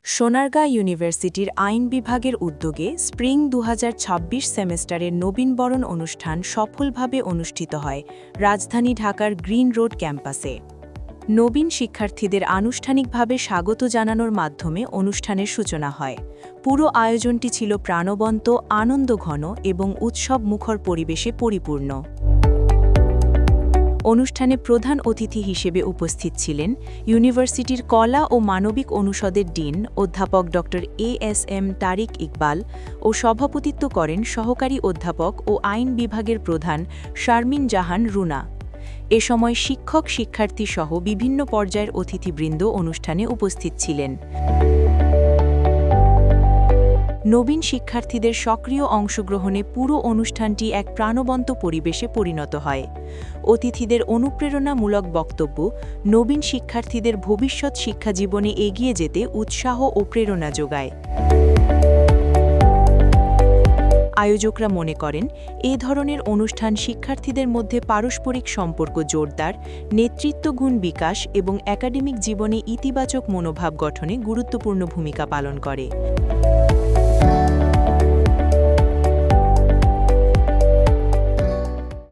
সোনারগাঁ ইউনিভার্সিটির আইন বিভাগের উদ্যোগে স্প্রিং ২০২৬ সেমেস্টারের নবীনবরণ অনুষ্ঠান সফলভাবে অনুষ্ঠিত হয় রাজধানী ঢাকার গ্রিন রোড ক্যাম্পাসে। নবীন শিক্ষার্থীদের আনুষ্ঠানিকভাবে স্বাগত জানানোর মাধ্যমে অনুষ্ঠানের সূচনা হয়। পুরো আয়োজনটি ছিল প্রাণবন্ত, আনন্দঘন এবং উৎসবমুখর পরিবেশে পরিপূর্ণ। অনুষ্ঠানে প্রধান অতিথি হিসেবে উপস্থিত ছিলেন ইউনিভার্সিটির কলা ও মানবিক অনুষদের ডিন অধ্যাপক ড. এএসএম তারিক ইকবাল ও সভাপতিত্ব করেন সহকারী অধ্যাপক ও আইন বিভাগের প্রধান শারমিন জাহান রুনা। এ সময় শিক্ষক শিক্ষার্থীসহ বিভিন্ন পর্যায়ের অতিথিবৃন্দ অনুষ্ঠানে উপস্থিত ছিলেন। নবীন শিক্ষার্থীদের সক্রিয় অংশগ্রহণে পুরো অনুষ্ঠানটি এক প্রাণবন্ত পরিবেশে পরিণত হয়। অতিথিদের অনুপ্রেরণামূলক বক্তব্য নবীন শিক্ষার্থীদের ভবিষ্যৎ শিক্ষাজীবনে এগিয়ে যেতে উৎসাহ ও প্রেরণা যোগায়। আয়োজকরা মনে করেন, এ ধরনের অনুষ্ঠান শিক্ষার্থীদের মধ্যে পারস্পরিক সম্পর্ক জোরদার, নেতৃত্বগুণ বিকাশ এবং একাডেমিক জীবনে ইতিবাচক মনোভাব গঠনে গুরুত্বপূর্ণ ভূমিকা পালন করে।